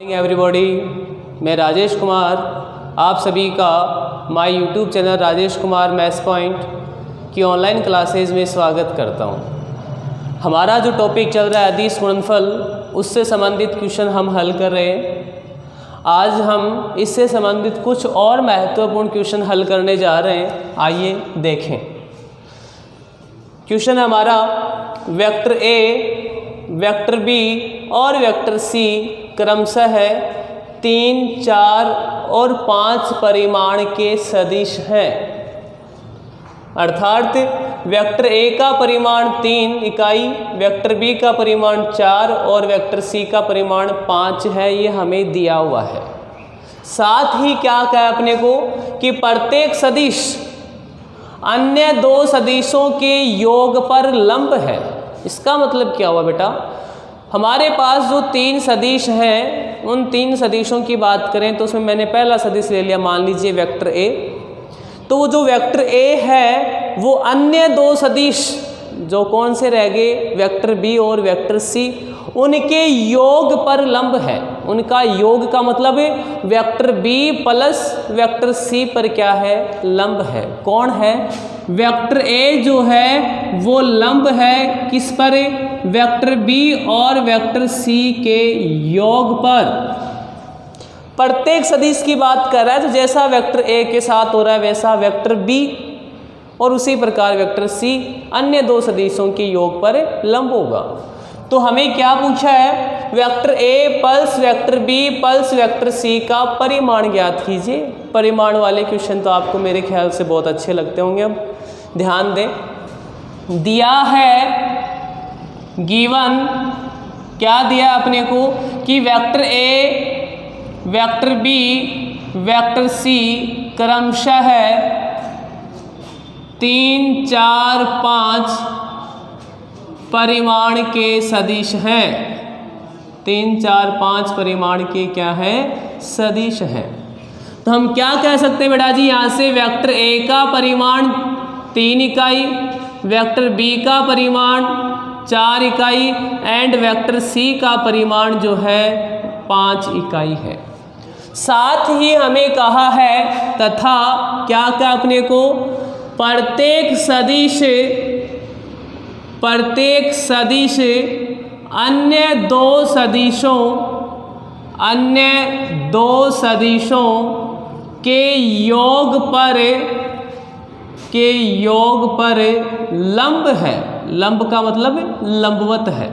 Everybody, मैं राजेश कुमार आप सभी का my YouTube channel Rajesh Kumar maths point की ऑनलाइन क्लासेज में स्वागत करता हूं। हमारा जो टॉपिक चल रहा है अदिश गुणनफल, उससे संबंधित क्वेश्चन हम हल कर रहे हैं। आज हम इससे संबंधित कुछ और महत्वपूर्ण क्वेश्चन हल करने जा रहे हैं। आइए देखें। क्वेश्चन हमारा वेक्टर ए, वेक्टर बी और वेक्टर सी क्रमशः 3, 4 और 5 परिमाण के सदिश हैं। अर्थात वेक्टर ए का परिमाण 3 इकाई, वेक्टर बी का परिमाण 4 और वेक्टर सी का परिमाण 5 है। ये हमें दिया हुआ है। साथ ही क्या कहा अपने को कि प्रत्येक सदिश अन्य दो सदिशों के योग पर लंब है। इसका मतलब क्या हुआ बेटा, हमारे पास जो 3 सदिश हैं, उन 3 सदिशों की बात करें तो उसमें मैंने पहला सदिश ले लिया, मान लीजिए वेक्टर ए। तो वो जो वेक्टर ए है वो अन्य दो सदिश जो कौन से रह गए, वेक्टर बी और वेक्टर सी, उनके योग पर लंब है। उनका योग का मतलब है vector B plus vector C पर क्या है, लंब है। कौन है, वेक्टर ए जो है वो लंब है किस पर, वेक्टर बी और वेक्टर सी के योग पर। प्रत्येक सदिश की बात कर रहा है, तो जैसा वेक्टर ए के साथ हो रहा है वैसा वेक्टर बी और उसी प्रकार वेक्टर सी अन्य दो सदिशों के योग पर लंब होगा। तो हमें क्या पूछा है, vector A plus vector B plus vector C का परिमाण ज्ञात कीजिए। परिमाण वाले क्वेश्चन तो आपको मेरे ख्याल से बहुत अच्छे लगते होंगे। अब ध्यान दें, दिया है गिवन, क्या दिया अपने को कि vector A, vector B, vector C क्रमशः 3, 4, 5 परिमाण के सदिश हैं। 3, 4, 5 परिमाण के क्या है, सदिश हैं। तो हम क्या कह सकते हैं बेटा जी, यहाँ से वेक्टर ए का परिमाण 3 इकाई, वेक्टर बी का परिमाण 4 इकाई एंड वेक्टर सी का परिमाण जो है 5 इकाई है। साथ ही हमें कहा है तथा क्या क्या अपने को, प्रत्येक सदिश अन्य दो सदिशों के योग पर लंब है। लंब का मतलब लंबवत है।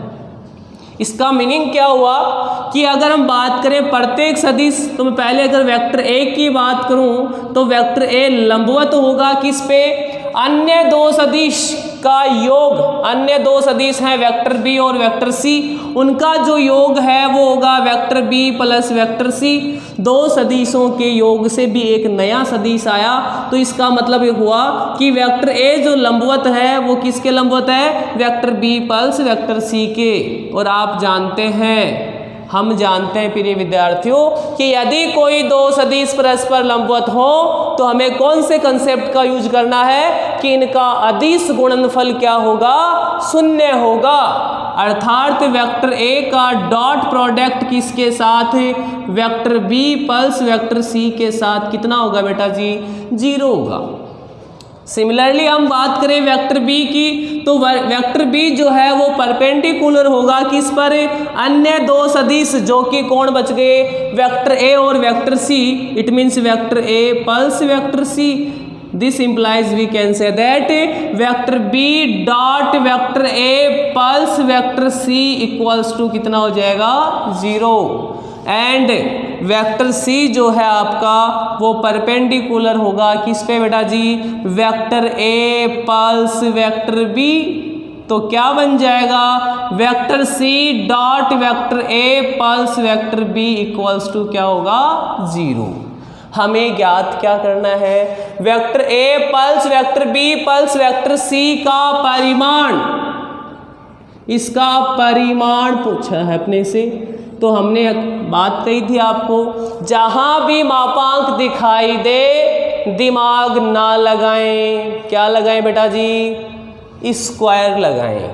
इसका मीनिंग क्या हुआ कि अगर हम बात करें प्रत्येक सदिश, तो मैं पहले अगर वेक्टर ए की बात करूं तो वेक्टर ए लंबवत होगा किस पे, अन्य दो सदिश का योग। अन्य दो सदिश हैं वेक्टर बी और वेक्टर सी, उनका जो योग है वो होगा vector B plus vector C. दो सदिशों के योग से भी एक नया सदिश आया, तो इसका मतलब ये हुआ कि वेक्टर ए जो लंबवत है वो किसके लंबवत है, vector B plus vector C के। और आप जानते हैं, हम जानते हैं प्रिय विद्यार्थियों कि यदि कोई दो सदिश परस्पर लंबवत हो तो हमें कौन से कंसेप्ट का यूज करना है कि इनका अदिश गुणनफल क्या होगा, शून्य होगा। अर्थात वेक्टर ए का डॉट प्रोडक्ट किसके साथ, vector B plus vector C के साथ कितना होगा बेटा जी, 0 होगा। सिमिलरली हम बात करें वेक्टर बी की, तो वेक्टर बी जो है वो परपेंडिकुलर होगा किस पर, अन्य दो सदिश जो कि कौन बच गए, वेक्टर ए और vector C. It means vector A plus vector C. This implies we can say that vector B dot vector A plus vector C equals to कितना हो जाएगा, 0। एंड वेक्टर सी जो है आपका वो परपेंडिकुलर होगा किस पे बेटा जी, vector A plus vector B. तो क्या बन जाएगा, vector C dot vector A plus vector B equals to क्या होगा, 0। हमें ज्ञात क्या करना है, vector A plus vector B plus vector C का परिमाण। इसका परिमाण पूछा है अपने से, तो हमने बात कही थी आपको, जहां भी मापांक दिखाई दे दिमाग ना लगाएं। क्या लगाएं बेटा जी, स्क्वायर लगाएं।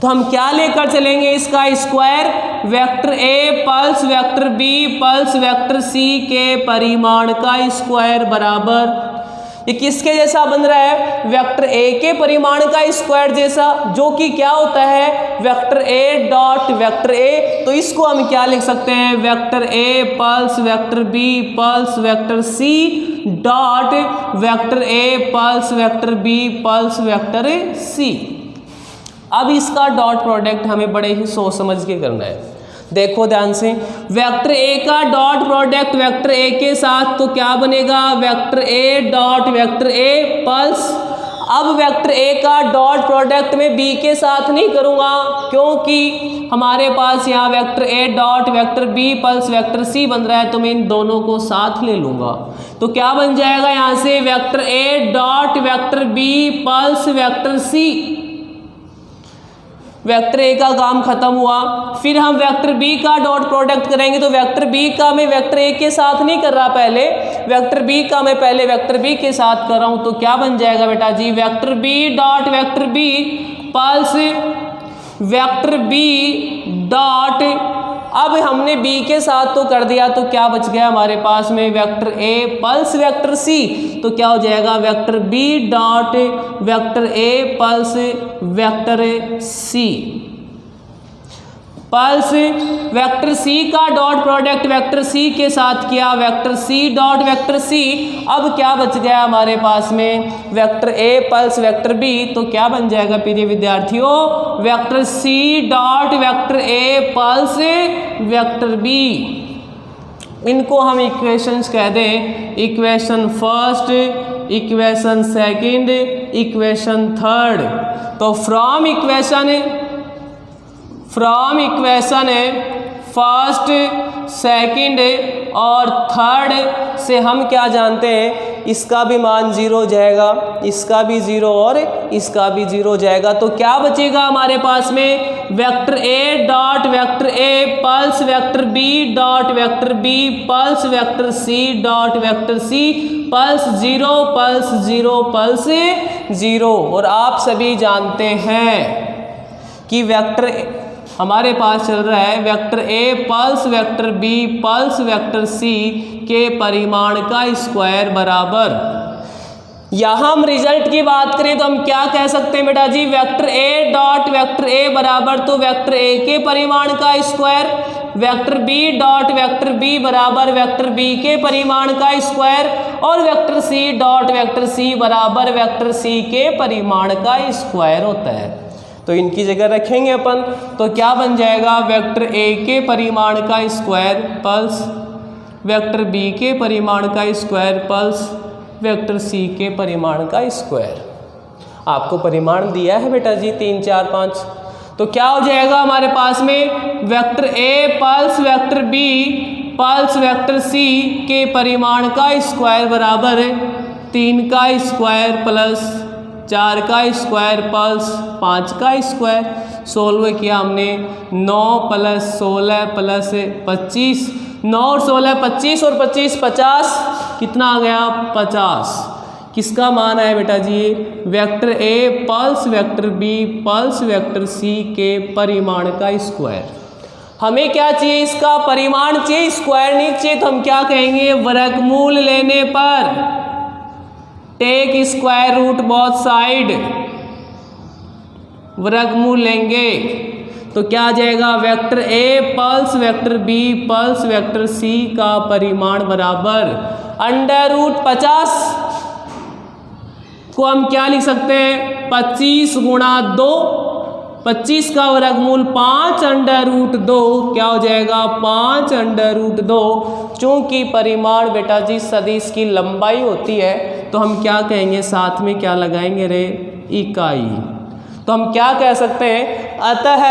तो हम क्या लेकर चलेंगे इसका square, vector A plus vector B plus vector C के परिमाण का स्क्वायर बराबर, ये किसके जैसा बन रहा है, वेक्टर ए के परिमाण का स्क्वायर जैसा, जो कि क्या होता है vector A dot vector A. तो इसको हम क्या लिख सकते हैं, vector A plus vector B plus vector C dot vector A plus vector B plus vector C. अब इसका डॉट प्रोडक्ट हमें बड़े ही सोच समझ के करना है। देखो ध्यान से, वेक्टर ए का डॉट प्रोडक्ट वेक्टर ए के साथ तो क्या बनेगा, vector A dot vector A pulse. अब वेक्टर ए का डॉट प्रोडक्ट में बी के साथ नहीं करूँगा, क्योंकि हमारे पास यहाँ vector A dot vector B plus vector C बन रहा है, तो मैं इन दोनों को साथ ले लूँगा। तो क्या बन जाएगा यहाँ से, vector A dot vector B plus vector C. Vector A का काम खत्म हुआ। फिर हम वेक्टर बी का डॉट प्रोडक्ट करेंगे, तो वेक्टर बी का मैं वेक्टर ए के साथ नहीं कर रहा, पहले वेक्टर बी का मैं पहले वेक्टर बी के साथ कर रहा हूं। तो क्या बन जाएगा बेटा जी, vector B dot vector B plus vector B dot, अब हमने बी के साथ तो कर दिया, तो क्या बच गया हमारे पास में, vector A plus vector C. तो क्या हो जाएगा, vector B dot vector A plus vector C plus vector C का डॉट प्रोडक्ट वेक्टर सी के साथ किया, vector C dot vector C. अब क्या बच गया हमारे पास में, vector A plus vector B. तो क्या बन जाएगा प्रिय विद्यार्थियों, vector C dot vector A plus vector B. इनको हम इक्वेशंस कह दें, equation first, equation second, equation third. तो फ्रॉम इक्वेशन फर्स्ट सेकंड और थर्ड से हम क्या जानते हैं, इसका भी मान 0 हो जाएगा, इसका भी 0 और इसका भी 0 हो जाएगा। तो क्या बचेगा हमारे पास में, vector A dot vector A plus vector B dot vector B plus vector C dot vector C plus 0 plus 0 plus 0। और आप सभी जानते हैं कि वेक्टर हमारे पास चल रहा है vector A plus vector B plus vector C के परिमाण का स्क्वायर बराबर, यहाँ हम रिजल्ट की बात करें तो हम क्या कह सकते हैं बेटा जी, vector A dot vector A बराबर तो वेक्टर ए के परिमाण का square, vector B dot vector B बराबर वेक्टर बी के परिमाण का स्क्वायर, और vector C dot vector C बराबर वेक्टर सी के परिमाण का स्क्वायर होता है। तो इनकी जगह रखेंगे अपन, तो क्या बन जाएगा, वेक्टर ए के परिमाण का स्क्वायर प्लस वेक्टर बी के परिमाण का स्क्वायर प्लस वेक्टर सी के परिमाण का स्क्वायर। आपको परिमाण दिया है बेटा जी 3 4 5। तो क्या हो जाएगा हमारे पास में, vector A plus vector B plus vector C के परिमाण का स्क्वायर बराबर 3 का स्क्वायर प्लस 4 का स्क्वायर प्लस 5 का स्क्वायर। 16 किया हमने, 9 प्लस 16 प्लस 25, 9 और 16 25 और 25 50, कितना आ गया 50। किसका मान है बेटा जी, vector A plus vector B plus vector C के परिमाण का स्क्वायर। हमें क्या चाहिए, इसका परिमाण चाहिए, स्क्वायर नहीं चाहिए। तो हम क्या कहेंगे, वर्गमूल लेने पर take square root both side, वर्गमूल लेंगे तो क्या आ जाएगा, vector A plus vector B plus vector C का परिमाण बराबर अंडर रूट 50 को हम क्या लिख सकते हैं, 25 गुणा 2, 25 का वर्गमूल 5 अंडर रूट 2, क्या हो जाएगा 5 अंडर रूट 2। चूंकि परिमाण बेटा जी सदिश की लंबाई होती है, तो हम क्या कहेंगे, साथ में क्या लगाएंगे रे, इकाई। तो हम क्या कह सकते हैं, अतः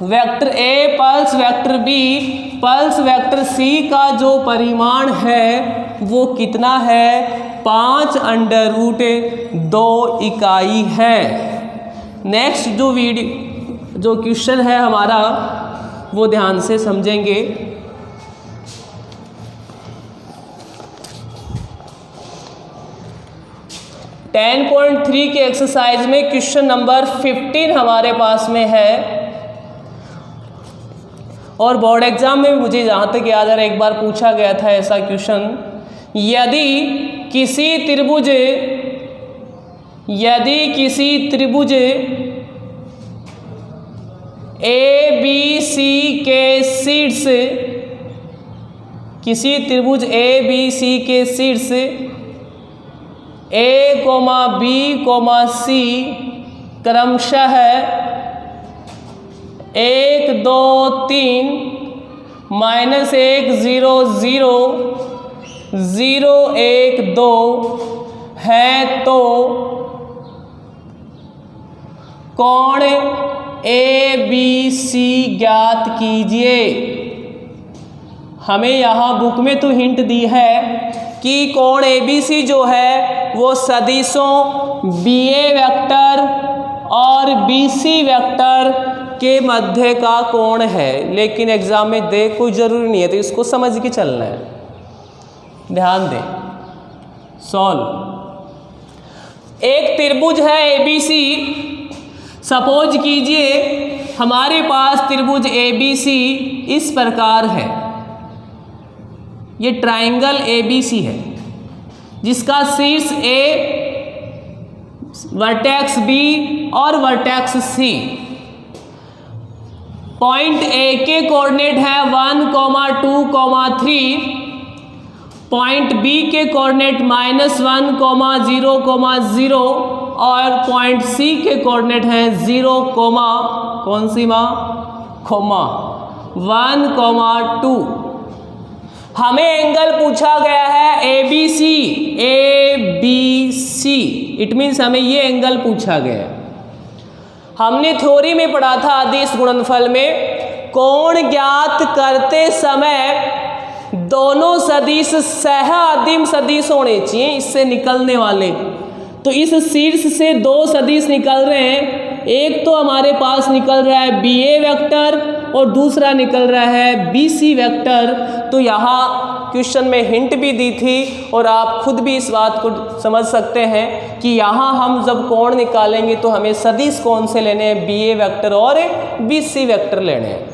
vector A plus vector B plus vector C का जो परिमाण है वो कितना है, 5 अंडर रूट 2 इकाई है। नेक्स्ट जो क्वेश्चन है हमारा वो ध्यान से समझेंगे। 10.3 के एक्सरसाइज में क्वेश्चन नंबर 15 हमारे पास में है और बोर्ड एग्जाम में भी मुझे जहाँ तक याद आ रहा है एक बार पूछा गया था ऐसा क्वेश्चन। यदि किसी त्रिभुज ABC के शीर्ष A, B, C क्रमशः 1, 2, 3 -1, 0, 0, 0, 1, 2 है तो कोण ABC ज्ञात कीजिए। हमें यहाँ बुक में तो हिंट दी है कि कोण ABC जो है वो सदिशों BA वेक्टर और BC वेक्टर के मध्य का कोण है, लेकिन एग्जाम में दे कोई ज़रूरी नहीं है, तो इसको समझ के चलना है। ध्यान दें, सॉल्व। एक त्रिभुज है ABC। सपोज कीजिए हमारे पास त्रिभुज ABC इस प्रकार है। ये ट्राइंगल ABC है जिसका शीर्ष A, वर्टेक्स B और वर्टेक्स C। पॉइंट A के कोऑर्डिनेट है 1, 2, 3। पॉइंट B के कोऑर्डिनेट -1, 0, 0 और पॉइंट C के कोऑर्डिनेट हैं 0, कौन सी माँ, 1, 2। हमें एंगल पूछा गया है ABC। इट मीन्स हमें ये एंगल पूछा गया है। हमने थ्योरी में पढ़ा था आदिश गुणनफल में, कोण ज्ञात करते समय दोनों सदिश सह आदिम सदिश होने चाहिए इससे निकलने वाले। तो इस शीर्ष से दो सदिश निकल रहे हैं, एक तो हमारे पास निकल रहा है BA वेक्टर और दूसरा निकल रहा है BC वेक्टर। तो यहाँ क्वेश्चन में हिंट भी दी थी और आप खुद भी इस बात को समझ सकते हैं कि यहाँ हम जब कोण निकालेंगे तो हमें सदिश कौन से लेने हैं, BA वेक्टर और BC वेक्टर लेने हैं।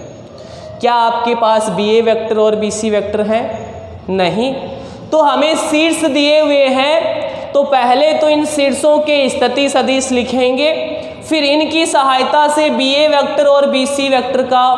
क्या आपके पास BA वेक्टर और BC वेक्टर हैं? नहीं। तो हमें शीर्ष दिए हुए हैं, तो पहले तो इन शीर्षों के स्थिति सदिश लिखेंगे, फिर इनकी सहायता से BA वेक्टर और BC वेक्टर का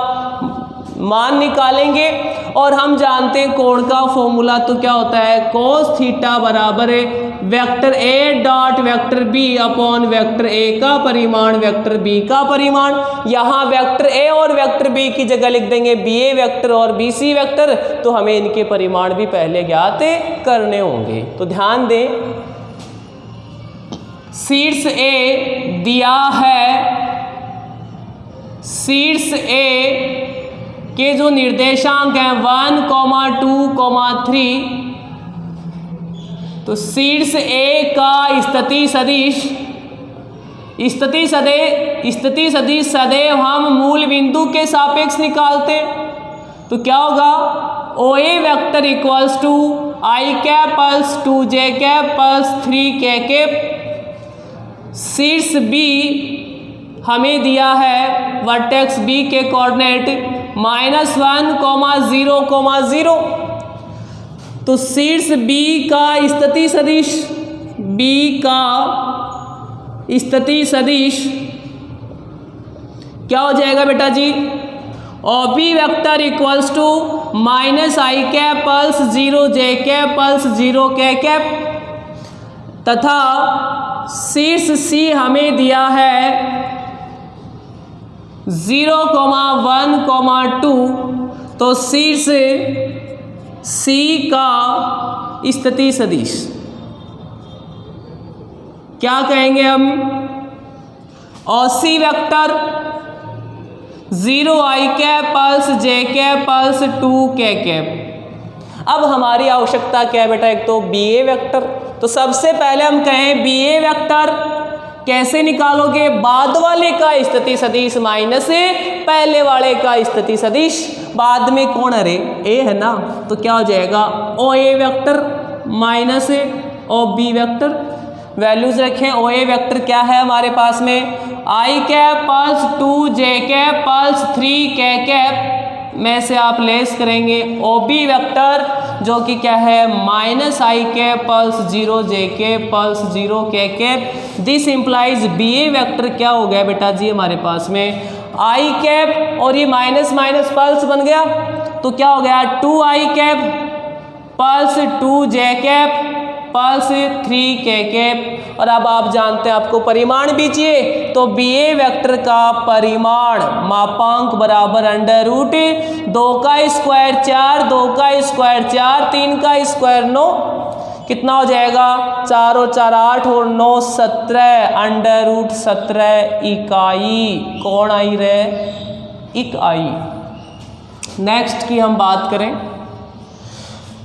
मान निकालेंगे। और हम जानते हैं कोण का फॉर्मूला तो क्या होता है, cos थीटा बराबर है vector A dot vector B upon vector A का परिमाण वेक्टर B का परिमाण। यहाँ वेक्टर A और वेक्टर B की जगह लिख देंगे BA वेक्टर और BC वेक्टर, तो हमें इनके परिमाण भी पहले ज्ञात करने होंगे। तो ध्यान दें, शीर्ष A दिया है, शीर्ष A के जो निर्देशांक हैं 1, 2, 3। तो शीर्ष A का स्थिति सदिश सदैव हम मूल बिंदु के सापेक्ष निकालते हैं। तो क्या होगा, OA vector equals to I cap plus 2J cap plus 3K cap. शीर्ष B हमें दिया है वर्टेक्स B के कोऑर्डिनेट -1, 0, 0। तो शीर्ष B का स्थिति सदिश क्या हो जाएगा बेटा जी, OB vector equals to -I cap plus 0J cap plus 0K cap. तथा शीर्ष C हमें दिया है 0, 1, 2। तो शीर्ष C का स्थिति सदिश क्या कहेंगे हम, OC vector 0I cap plus J cap plus 2K cap. अब हमारी आवश्यकता क्या है बेटा, एक तो BA वेक्टर। तो सबसे पहले हम कहें BA वेक्टर कैसे निकालोगे, बाद वाले का स्थिति सदिश माइनस पहले वाले का स्थिति सदिश। बाद में कौन, अरे A है ना, तो क्या हो जाएगा OA vector minus OB vector. Values रखें। ओ ए वेक्टर क्या है हमारे पास में, आई कैप पल्स 2 जे कैप पल्स 3 के कैप में से आप लेस करेंगे ओ बी वेक्टर जो कि क्या है minus I cap plus 0 J cap plus 0 K cap. This implies B A vector क्या हो गया बेटा जी हमारे पास में आई कैप और ये माइनस माइनस पल्स बन गया तो क्या हो गया 2 आई कैप पल्स 2 जे कैप पल्स 3 के कैप। और अब आप जानते हैं आपको परिमाण भी चाहिए तो बी ए वेक्टर का परिमाण मापांक बराबर अंडर रूट 2 का स्क्वायर 4 2 का स्क्वायर 4 3 का स्क्वायर 9 कितना हो जाएगा 4 और 4 8 और 9 17 अंडर रूट 17 इकाई। कौन आई रे इकाई। नेक्स्ट की हम बात करें,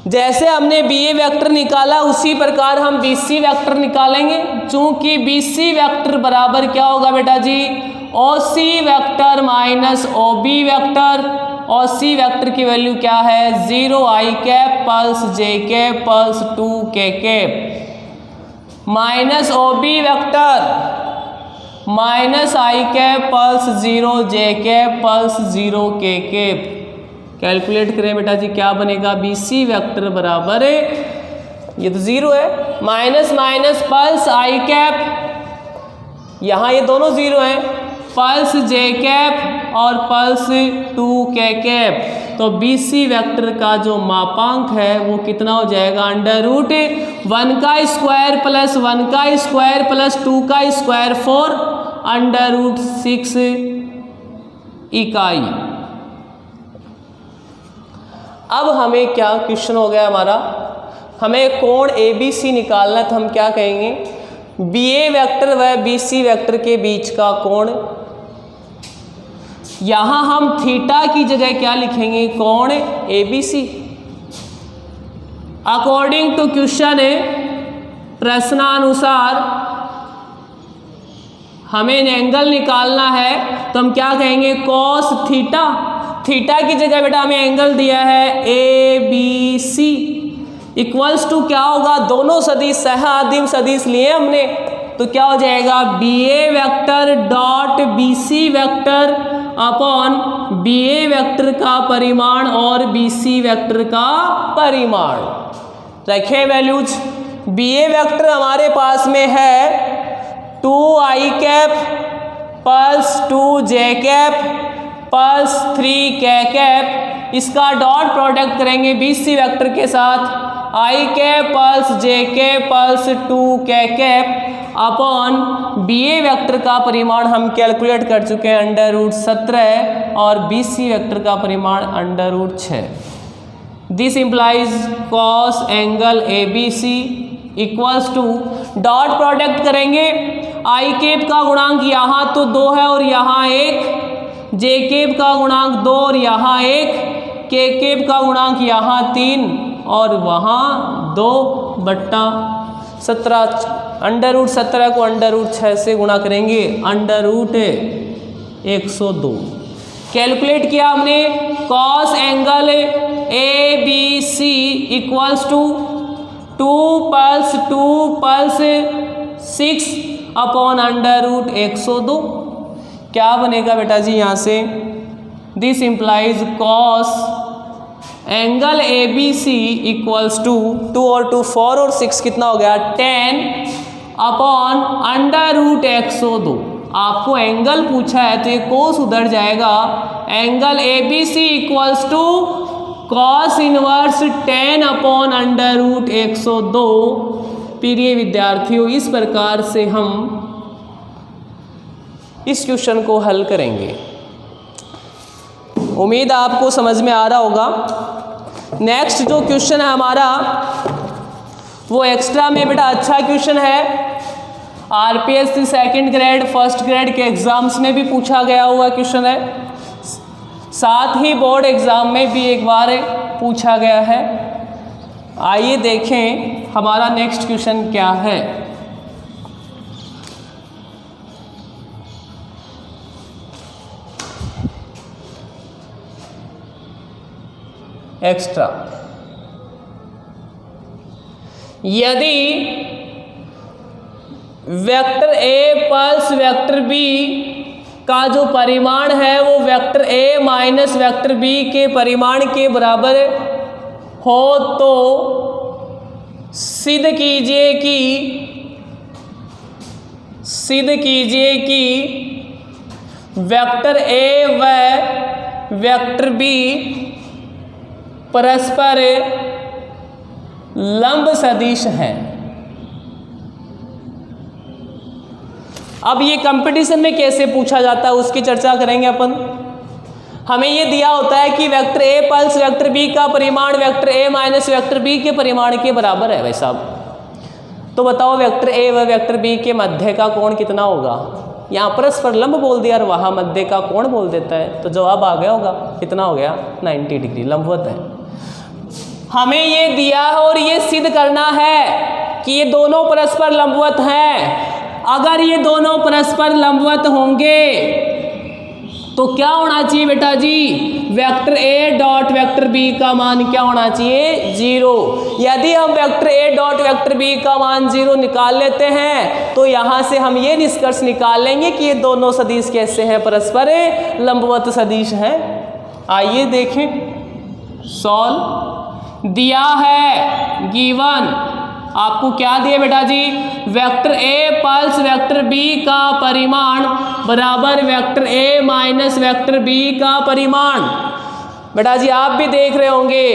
जैसे हमने बी ए वेक्टर निकाला उसी प्रकार हम बी सी वेक्टर निकालेंगे। चूंकि बी सी वेक्टर बराबर क्या होगा बेटा जी O C vector minus O B vector. O C vector की वैल्यू क्या है 0 I cap plus J cap plus 2 K cap minus O B vector minus I cap plus 0 J cap plus 0 K cap. Calculate करें बेटा जी क्या बनेगा B C vector बराबर ये तो 0 है माइनस माइनस पल्स आई कैप यहाँ ये दोनों 0 हैं पल्स जे कैप और पल्स 2 के कैप। तो बी सी वेक्टर का जो मापांक है वो कितना हो जाएगा अंडर रूट 1 का स्क्वायर प्लस 1 का स्क्वायर प्लस 2 का स्क्वायर 4 अंडर रूट 6 इकाई। अब हमें क्या क्वेश्चन हो गया हमारा, हमें कोण ए बी सी निकालना है तो हम क्या कहेंगे बी ए वेक्टर व बी सी वेक्टर के बीच का कोण। यहां हम थीटा की जगह क्या लिखेंगे कोण A B C. According to question प्रश्नानुसार हमें एंगल निकालना है तो हम क्या कहेंगे कॉस थीटा। थीटा की जगह बेटा हमें एंगल दिया है A B C equals to क्या होगा दोनों सदिश सह आदिम सदिश लिए हमने तो क्या हो जाएगा B A vector dot B C vector upon B A vector का परिमाण और बी सी वेक्टर का परिमाण। रखें वैल्यूज बी ए वेक्टर हमारे पास में है 2 आई कैप पल्स 2 जे कैप पल्स 3 के कैप। इसका डॉट प्रोडक्ट करेंगे बी सी वेक्टर के साथ आई cap plus J cap plus 2 K cap upon B A vector का परिमाण हम कैलकुलेट कर चुके हैं अंडर रूट 17 और बी सी वेक्टर का परिमाण under root 6। This implies cos angle A B C equals to dot product करेंगे आई कैप का गुणांक यहाँ तो 2 है और यहाँ 1 जे केप का गुणांक 2 और यहाँ 1 के केप का गुणांक यहाँ 3 और वहाँ 2/17 अंडर रूट 17 को अंडर रूट 6 से गुणा करेंगे अंडर रूट 102। कैलकुलेट किया हमने cos angle A B C equals to 2 plus 2 plus 6 upon under root 102। क्या बनेगा बेटा जी यहाँ से this implies cos angle A B C equals to 2 और 2 4 और 6 कितना हो गया 10 अपॉन अंडर रूट 102। आपको एंगल पूछा है तो ये कोस उधर जाएगा angle A B C equals to cos inverse 10 upon under root 102। प्रिय विद्यार्थियों इस प्रकार से हम इस क्वेश्चन को हल करेंगे। उम्मीद आपको समझ में आ रहा होगा। नेक्स्ट जो क्वेश्चन है हमारा वो एक्स्ट्रा में बेटा अच्छा क्वेश्चन है। RPSC second grade first grade के एग्जाम्स में भी पूछा गया हुआ क्वेश्चन है, साथ ही बोर्ड एग्जाम में भी एक बार पूछा गया है। आइए देखें हमारा नेक्स्ट क्वेश्चन क्या है। एक्स्ट्रा यदि vector A plus vector B का जो परिमाण है वो vector A minus vector B के परिमाण के बराबर हो तो सिद्ध कीजिए कि वेक्टर ए व वेक्टर बी परस्पर लंब सदिश हैं। अब ये कंपटीशन में कैसे पूछा जाता है उसकी चर्चा करेंगे अपन। हमें ये दिया होता है कि vector A plus vector B का परिमाण vector A minus vector B के परिमाण के बराबर है भाई साहब। तो बताओ वेक्टर ए व वेक्टर बी के मध्य का कोण कितना होगा। यहाँ परस्पर लंब बोल दिया और वहाँ मध्य का कोण बोल देता है, तो जवाब आ गया होगा। कितना हो गया? 90 डिग्री लंबवत है। हमें ये दिया है और ये सिद्ध करना है कि ये दोनों परस्पर लंबवत हैं। अगर ये दोनों परस्पर लंबवत होंगे तो क्या होना चाहिए बेटा जी? Vector A dot vector B का मान क्या होना चाहिए? 0। यदि हम vector A dot vector B का मान 0 निकाल लेते हैं तो यहाँ से हम ये निष्कर्ष निकाल लेंगे कि ये दोनों सदिश कैसे हैं? परस्पर लंबवत सदिश हैं। आइए देखें। सॉल्व दिया है गिवन। आपको क्या दिया बेटा जी? Vector A plus vector B का परिमाण बराबर vector A minus vector B का परिमाण। बेटा जी आप भी देख रहे होंगे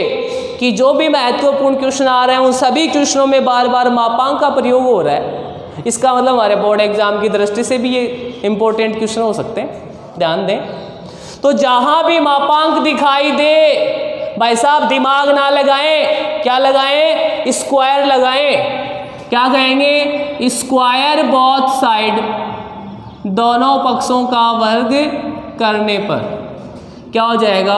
कि जो भी महत्वपूर्ण क्वेश्चन आ रहे हैं उन सभी क्वेश्चनों में बार बार मापांक का प्रयोग हो रहा है। इसका मतलब हमारे बोर्ड एग्जाम की दृष्टि से भी ये इंपॉर्टेंट क्वेश्चन हो सकते हैं, ध्यान दें। तो जहां भी मापांक दिखाई दे भाई साहब दिमाग ना लगाएं, क्या लगाएं? स्क्वायर लगाएं। क्या कहेंगे? स्क्वायर बोथ साइड, दोनों पक्षों का वर्ग करने पर क्या हो जाएगा?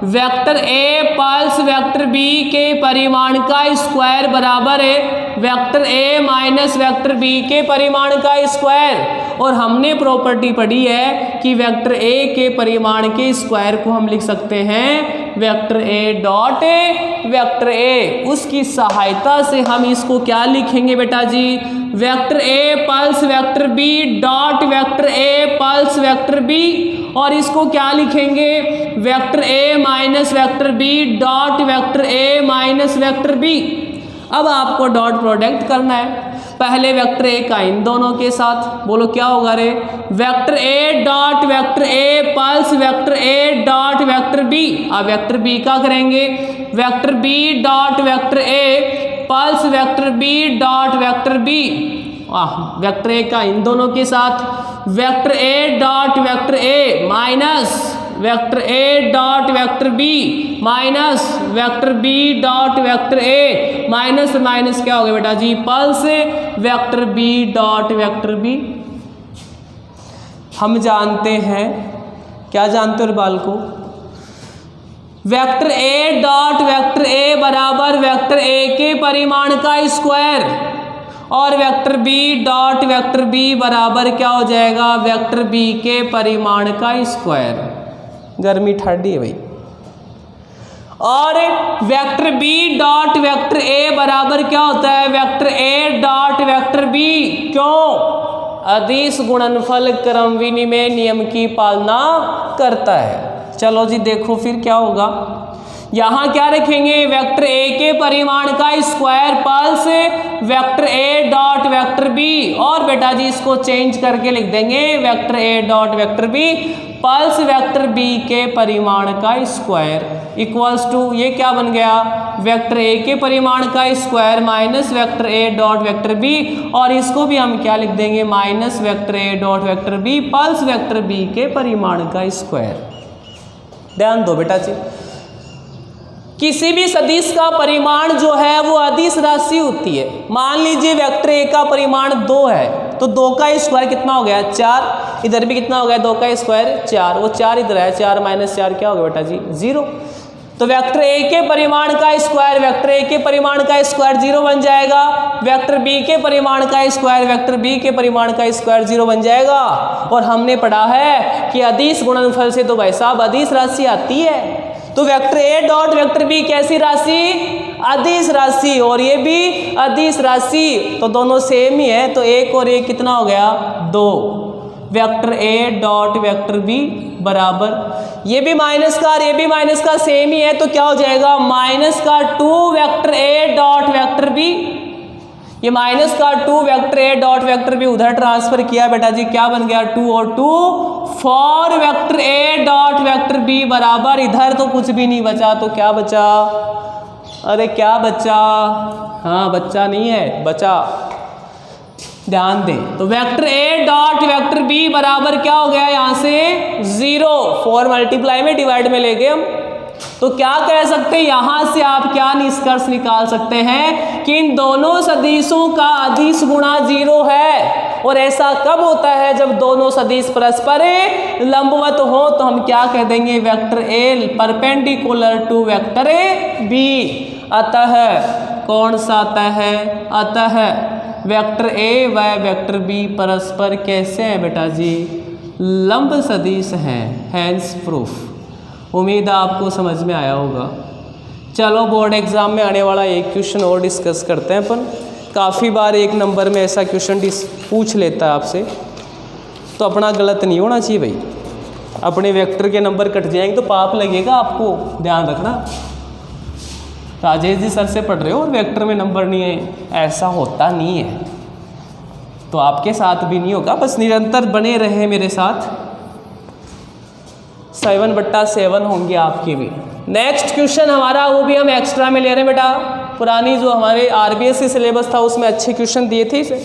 Vector A plus vector B के परिमाण का स्क्वायर बराबर है vector A minus vector B के परिमाण का स्क्वायर। और हमने प्रॉपर्टी पढ़ी है कि वेक्टर ए के परिमाण के स्क्वायर को हम लिख सकते हैं vector A dot vector A. उसकी सहायता से हम इसको क्या लिखेंगे बेटा जी? Vector A plus vector B dot vector A plus vector B. और इसको क्या लिखेंगे? Vector A minus vector B dot vector A minus vector B. अब आपको डॉट प्रोडक्ट करना है पहले वेक्टर ए का इन दोनों के साथ। बोलो क्या होगा रे? Vector A dot vector A plus vector A dot vector B. अब वेक्टर बी का करेंगे vector B dot vector A plus vector B dot vector B. Vector A का इन दोनों के साथ vector A dot vector A minus vector A dot vector B minus vector B dot vector A minus minus क्या हो गया बेटा जी? Plus vector B dot vector B. हम जानते हैं, क्या जानते हो बाल को? Vector A dot vector A बराबर वेक्टर ए के परिमाण का स्क्वायर और vector B dot vector B बराबर क्या हो जाएगा? वेक्टर बी के परिमाण का स्क्वायर। गर्मी ठाडी है भाई। और vector B dot vector A बराबर क्या होता है? Vector A dot vector B. क्यों? अदिश गुणनफल क्रम विनिमय नियम की पालना करता है। चलो जी देखो फिर क्या होगा। यहाँ क्या रखेंगे? वेक्टर ए के परिमाण का square plus vector A dot vector B. और बेटा जी इसको चेंज करके लिख देंगे vector A dot vector B plus vector B के परिमाण का स्क्वायर इक्वल्स टू ये क्या बन गया? वेक्टर ए के परिमाण का square minus vector A dot vector B. और इसको भी हम क्या लिख देंगे? Minus vector A dot vector B plus vector B के परिमाण का स्क्वायर। ध्यान दो बेटा जी, किसी भी सदिश का परिमाण जो है वो अदिश राशि होती है। मान लीजिए वेक्टर ए का परिमाण 2 है तो 2 का स्क्वायर कितना हो गया? 4। इधर भी कितना हो गया? 2 का स्क्वायर 4। वो 4 इधर है, 4 माइनस 4 क्या हो गया बेटा जी? 0। तो वेक्टर ए के परिमाण का स्क्वायर वेक्टर ए के परिमाण का स्क्वायर 0 बन जाएगा। वेक्टर बी के परिमाण का स्क्वायर वेक्टर बी के परिमाण का स्क्वायर 0 बन जाएगा। और हमने पढ़ा है कि अदिश गुणनफल से तो भाई साहब अदिश राशि आती है। तो vector A dot vector B कैसी राशि, अदिश राशि, और ये भी अदिश राशि, तो दोनों सेम ही है, तो एक और एक कितना हो गया 2। Vector A dot vector B बराबर, ये भी माइनस का और ये भी माइनस का सेम ही है, तो क्या हो जाएगा माइनस का 2 vector A dot vector B. ये माइनस का 2 vector A dot vector B उधर ट्रांसफर किया बेटा जी, क्या बन गया 2 और 2 4 vector A dot vector B बराबर, इधर तो कुछ भी नहीं बचा, तो क्या बचा, अरे क्या बचा, हाँ बच्चा नहीं है, बचा, ध्यान दें। तो vector A dot vector B बराबर क्या हो गया यहाँ से 0, 4 मल्टीप्लाई में डिवाइड में ले गए हम, तो क्या कह सकते हैं यहाँ से आप क्या निष्कर्ष निकाल सकते हैं कि इन दोनों सदिशों का अदिश गुणा 0 है। और ऐसा कब होता है, जब दोनों सदिश परस्पर लंबवत हो, तो हम क्या कह देंगे vector A perpendicular to vector B. अतः कौन सा आता है, अतः वेक्टर ए व वेक्टर बी परस्पर कैसे हैं बेटा जी, लंब सदिश हैं, हैंस प्रूफ। उम्मीद है आपको समझ में आया होगा। चलो बोर्ड एग्जाम में आने वाला एक क्वेश्चन और डिस्कस करते हैं अपन। काफ़ी बार एक नंबर में ऐसा क्वेश्चन पूछ लेता है आपसे, तो अपना गलत नहीं होना चाहिए भाई, अपने वेक्टर के नंबर कट जाएंगे तो पाप लगेगा आपको, ध्यान रखना। राजेश जी सर से पढ़ रहे हो और वेक्टर में नंबर नहीं है, ऐसा होता नहीं है, तो आपके साथ भी नहीं होगा, बस निरंतर बने रहे मेरे साथ, 7/7 होंगे आपके भी। नेक्स्ट क्वेश्चन हमारा वो भी हम एक्स्ट्रा में ले रहे हैं बेटा, पुरानी जो हमारे आरबीएस की सिलेबस था उसमें अच्छे क्वेश्चन दिए थे इसे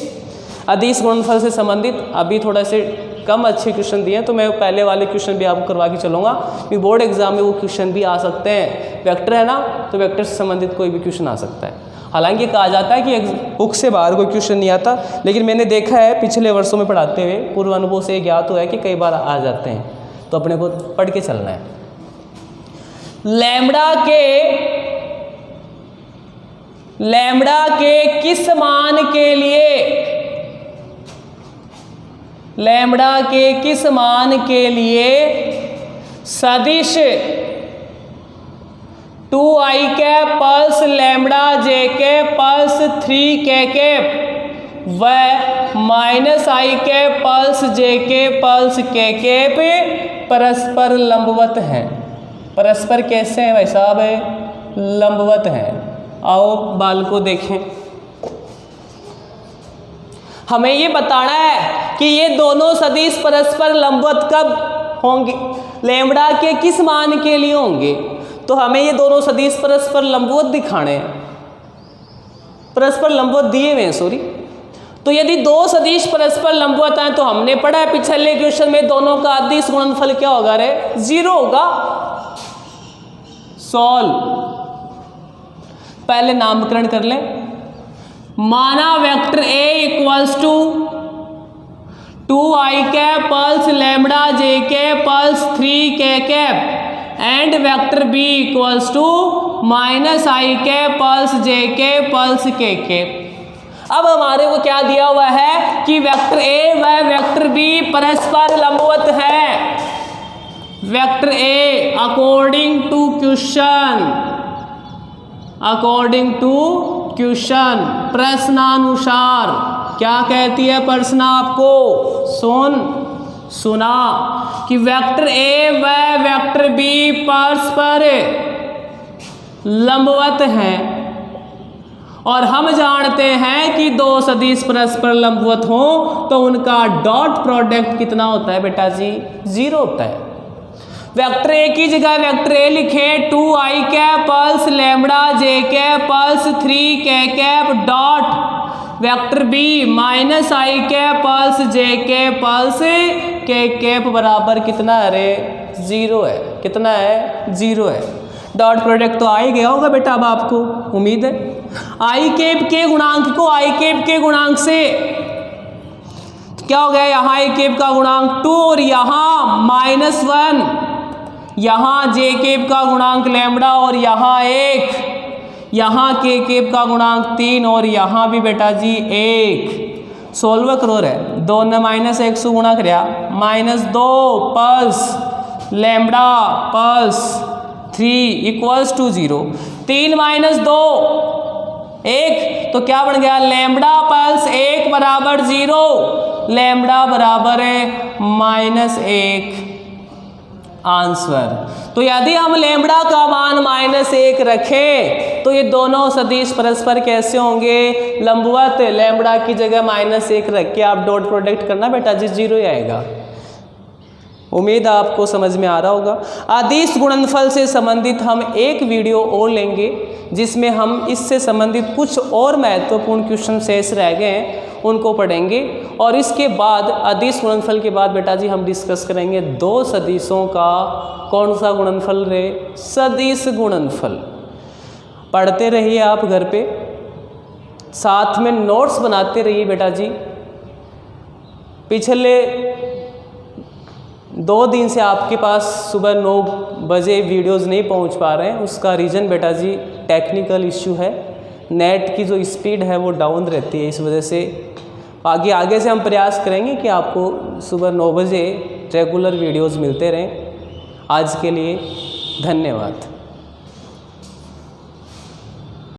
अदिश गुणनफल से संबंधित, अभी थोड़ा से कम अच्छे क्वेश्चन दिए हैं, तो मैं पहले वाले क्वेश्चन भी आपको करवा के चलूँगा, क्योंकि बोर्ड एग्जाम में वो क्वेश्चन भी आ सकते हैं। वेक्टर है ना, तो वेक्टर से संबंधित कोई भी क्वेश्चन आ सकता है। हालांकि कहा जाता है कि बुक से बाहर कोई क्वेश्चन नहीं आता, लेकिन मैंने देखा है पिछले वर्षों में पढ़ाते हुए, पूर्व अनुभव से ज्ञात हुआ है कि कई बार आ जाते हैं, तो अपने को पढ़ के चलना है। लैम्बडा के किस मान के लिए, लैम्बडा के किस मान के लिए सदिश 2i cap plus lambda J cap plus 3k cap व -i cap plus J cap plus k cap परस्पर लंबवत हैं। परस्पर कैसे हैं भाई साहब, लंबवत हैं। आओ बाल को देखें, हमें ये बताना है कि ये दोनों सदिश परस्पर लंबवत कब होंगे, लैम्बडा के किस मान के लिए होंगे, तो हमें ये दोनों सदिश परस्पर लंबवत दिखाने हैं, परस्पर लंबवत दिए हुए हैं सॉरी। तो यदि दो सदिश परस्पर लंबवत हैं, तो हमने पढ़ा है पिछले क्वेश्चन में दोनों का अदिश गुणनफल क्या होगा रे, 0 होगा। सॉल्व, पहले नामकरण कर लें। माना vector A equals to 2i cap plus lambda J cap plus 3k cap and vector B equals to -i cap plus J cap plus k cap. अब हमारे को क्या दिया हुआ है कि वेक्टर ए व वेक्टर बी परस्पर लंबवत है। Vector A according to question प्रश्नानुसार क्या कहती है प्रश्न आपको, सुना कि वेक्टर ए व वेक्टर बी परस्पर लंबवत हैं, और हम जानते हैं कि दो सदिश परस्पर लंबवत हो तो उनका डॉट प्रोडक्ट कितना होता है बेटा जी, 0 होता है। वेक्टर ए की जगह वेक्टर ए लिखे 2i cap plus lambda J cap plus 3k cap dot vector B -i cap plus J cap plus k cap बराबर कितना है रे, 0 है। कितना है, 0 है। डॉट प्रोडक्ट तो आ ही गया होगा बेटा अब आपको, उम्मीद है। आई कैप के गुणांक को आई कैप के गुणांक से क्या हो गया, यहाँ आई कैप का गुणांक 2 और यहाँ -1, यहाँ जे कैप का गुणांक लैम्बडा और यहाँ 1, यहाँ के कैप का गुणांक 3 और यहाँ भी बेटा जी 1। सोल्व करो रे, 2 ने -1 से गुणा कर -2 plus lambda plus 3 equals to 0। 3 minus 2 1, तो क्या बन गया लैम्बडा प्लस 1 बराबर 0, लैम्बडा बराबर है -1 आंसर। तो यदि हम लैम्बडा का मान -1 रखें तो ये दोनों सदिश परस्पर कैसे होंगे, लंबवत। लैम्बडा की जगह -1 रख के आप डॉट प्रोडक्ट करना बेटा जी, 0 ही आएगा। उम्मीद आपको समझ में आ रहा होगा। अदिश गुणनफल से संबंधित हम एक वीडियो और लेंगे जिसमें हम इससे संबंधित कुछ और महत्वपूर्ण क्वेश्चन शेष रह गए हैं उनको पढ़ेंगे। और इसके बाद अदिश गुणनफल के बाद बेटा जी हम डिस्कस करेंगे दो सदिशों का। कौन सा गुणनफल रे, सदिश गुणनफल। पढ़ते रहिए आप घर पे, साथ में नोट्स बनाते रहिए बेटा जी। पिछले 2 दिन से आपके पास सुबह 9 बजे वीडियोस नहीं पहुंच पा रहे हैं, उसका रीज़न बेटा जी टेक्निकल इश्यू है। नेट की जो स्पीड है वो डाउन रहती है, इस वजह से आगे से हम प्रयास करेंगे कि आपको सुबह 9 बजे रेगुलर वीडियोस मिलते रहें। आज के लिए धन्यवाद।